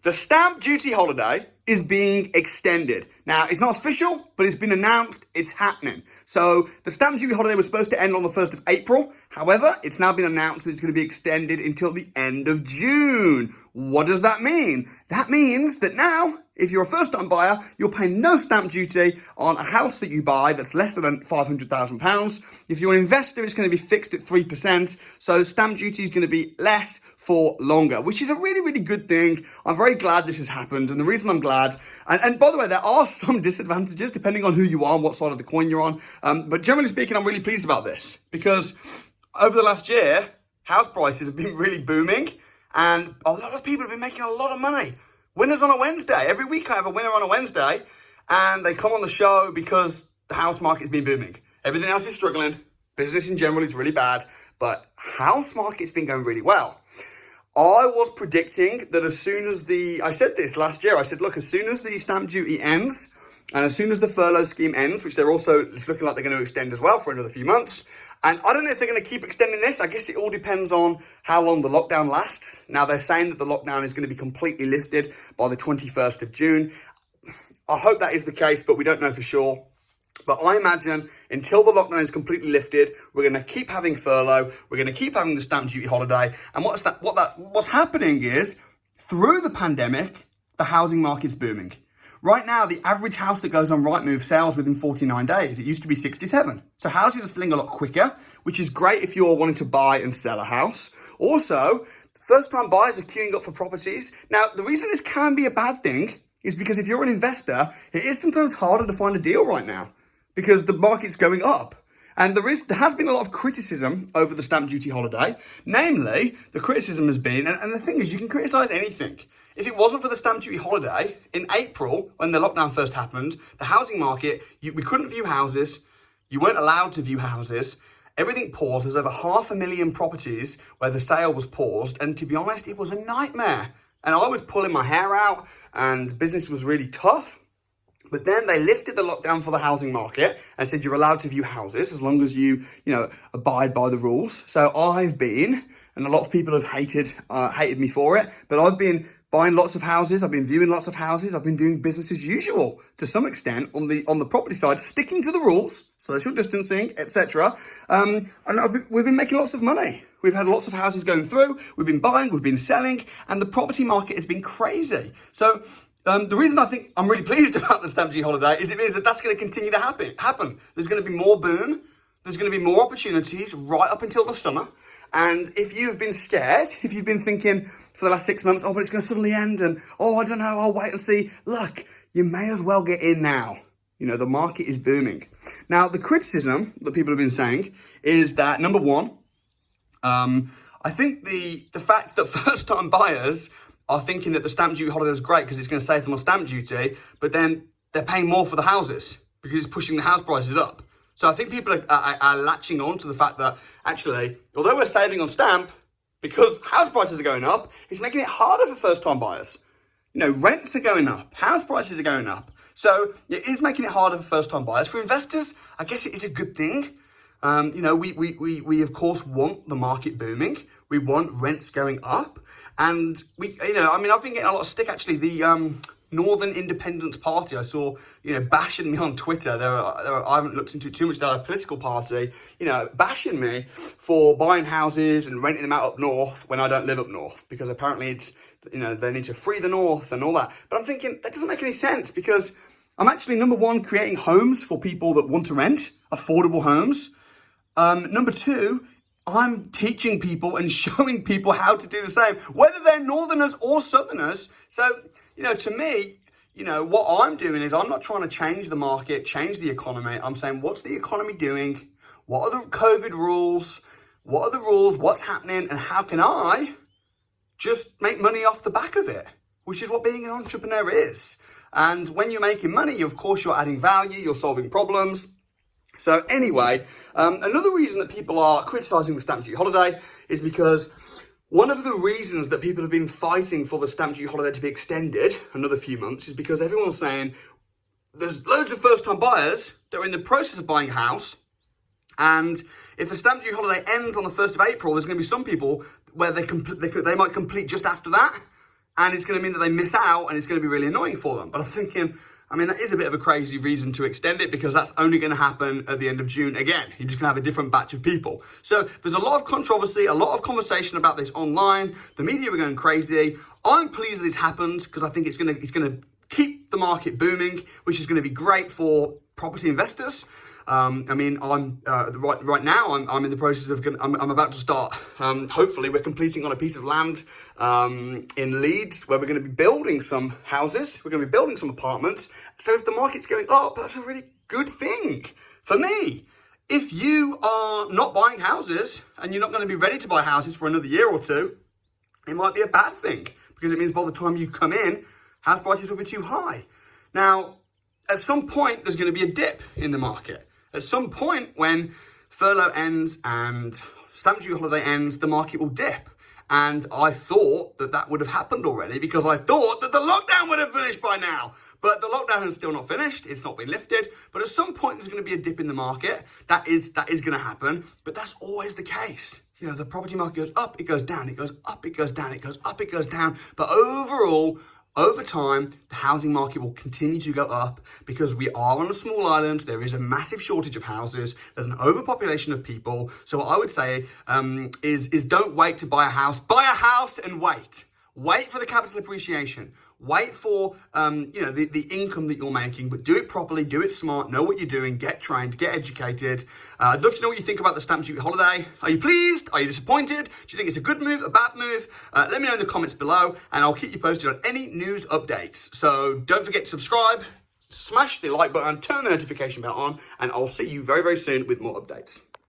The stamp duty holiday is being extended. Now, it's not official, but it's been announced it's happening. So the stamp duty holiday was supposed to end on the 1st of April. However, it's now been announced that it's going to be extended until the end of June. What does that mean? That means that now, if you're a first-time buyer, you'll pay no stamp duty on a house that you buy that's less than £500,000. If you're an investor, it's going to be fixed at 3%. So stamp duty is going to be less for longer, which is a really, really good thing. I'm very glad this has happened. And the reason I'm glad, and by the way, there are some disadvantages depending on who you are and what side of the coin you're on. But generally speaking, I'm really pleased about this because over the last year, house prices have been really booming and a lot of people have been making a lot of money. Winners on a Wednesday. Every week I have a winner on a Wednesday and they come on the show because the house market has been booming. Everything else is struggling. Business in general is really bad, but house market's been going really well. I was predicting that as soon as I said this last year, I said, look, as soon as the stamp duty ends and as soon as the furlough scheme ends, which it's looking like they're going to extend as well for another few months. And I don't know if they're going to keep extending this. I guess it all depends on how long the lockdown lasts. Now, they're saying that the lockdown is going to be completely lifted by the 21st of June. I hope that is the case, but we don't know for sure. But I imagine until the lockdown is completely lifted, we're going to keep having furlough. We're going to keep having the stamp duty holiday. And what's happening is through the pandemic, the housing market's booming. Right now, the average house that goes on Rightmove sells within 49 days. It used to be 67. So houses are selling a lot quicker, which is great if you're wanting to buy and sell a house. Also, first-time buyers are queuing up for properties. Now, the reason this can be a bad thing is because if you're an investor, it is sometimes harder to find a deal right now because the market's going up. And there has been a lot of criticism over the stamp duty holiday. Namely, the criticism has been, and the thing is, you can criticize anything. If it wasn't for the stamp duty holiday, in April, when the lockdown first happened, the housing market, we couldn't view houses. You weren't allowed to view houses. Everything paused. There's over 500,000 properties where the sale was paused. And to be honest, it was a nightmare. And I was pulling my hair out and business was really tough. But then they lifted the lockdown for the housing market and said you're allowed to view houses as long as you abide by the rules. So I've been, and a lot of people have hated me for it, but I've been buying lots of houses. I've been viewing lots of houses. I've been doing business as usual to some extent on the property side, sticking to the rules, social distancing, etc. And we've been making lots of money. We've had lots of houses going through. We've been buying, we've been selling, and the property market has been crazy. So the reason I think I'm really pleased about the stamp duty holiday is it means that that's going to continue to happen. There's going to be more boom. There's going to be more opportunities right up until the summer. And if you've been scared, if you've been thinking for the last 6 months, but it's going to suddenly end and, I don't know, I'll wait and see. Look, you may as well get in now. The market is booming. Now, the criticism that people have been saying is that, number one, I think the fact that first-time buyers are thinking that the stamp duty holiday is great because it's going to save them on stamp duty, but then they're paying more for the houses because it's pushing the house prices up. So I think people are latching on to the fact that actually, although we're saving on stamp, because house prices are going up, it's making it harder for first-time buyers. Rents are going up, house prices are going up. So it is making it harder for first-time buyers. For investors, I guess it is a good thing. We of course want the market booming. We want rents going up. And I've been getting a lot of stick actually. The Northern Independence Party, I saw, bashing me on Twitter. I haven't looked into it too much. They're a political party, bashing me for buying houses and renting them out up north when I don't live up north because apparently it's, they need to free the north and all that. But I'm thinking that doesn't make any sense because I'm actually, number one, creating homes for people that want to rent, affordable homes. Number two, I'm teaching people and showing people how to do the same, whether they're northerners or southerners. So, to me, what I'm doing is I'm not trying to change the market, change the economy. I'm saying, what's the economy doing? What are the COVID rules? What are the rules? What's happening? And how can I just make money off the back of it? Which is what being an entrepreneur is. And when you're making money, of course, you're adding value, you're solving problems. So anyway, another reason that people are criticising the stamp duty holiday is because one of the reasons that people have been fighting for the stamp duty holiday to be extended another few months is because everyone's saying there's loads of first-time buyers that are in the process of buying a house, and if the stamp duty holiday ends on the 1st of April, there's going to be some people where they might complete just after that. and it's going to mean that they miss out, and it's going to be really annoying for them. But I'm thinking, I mean, that is a bit of a crazy reason to extend it, because that's only going to happen at the end of June again. You're just going to have a different batch of people. So there's a lot of controversy, a lot of conversation about this online. The media are going crazy. I'm pleased that this happened, because I think it's going to keep the market booming, which is going to be great for property investors. I mean, I'm right now. I'm in the process of. I'm about to start. Hopefully, we're completing on a piece of land in Leeds, where we're going to be building some houses. We're going to be building some apartments. So if the market's going up, that's a really good thing for me. If you are not buying houses and you're not going to be ready to buy houses for another year or two, it might be a bad thing, because it means by the time you come in, house prices will be too high. Now, at some point, there's going to be a dip in the market. At some point, when furlough ends and stamp duty holiday ends, the market will dip. And I thought that that would have happened already, because I thought that the lockdown would have finished by now. But the lockdown is still not finished. It's not been lifted. But at some point, there's going to be a dip in the market. That is going to happen. But that's always the case. You know, the property market goes up, it goes down, it goes up, it goes down, it goes up, it goes down. But overall, over time, the housing market will continue to go up, because we are on a small island. There is a massive shortage of houses. There's an overpopulation of people. So what I would say is don't wait to buy a house. Buy a house and wait. Wait for the capital appreciation. Wait for the income that you're making, but do it properly, do it smart, know what you're doing, get trained, get educated. I'd love to know what you think about the stamp duty holiday. Are you pleased? Are you disappointed? Do you think it's a good move, a bad move? Let me know in the comments below, and I'll keep you posted on any news updates. So don't forget to subscribe, smash the like button, turn the notification bell on, and I'll see you very, very soon with more updates.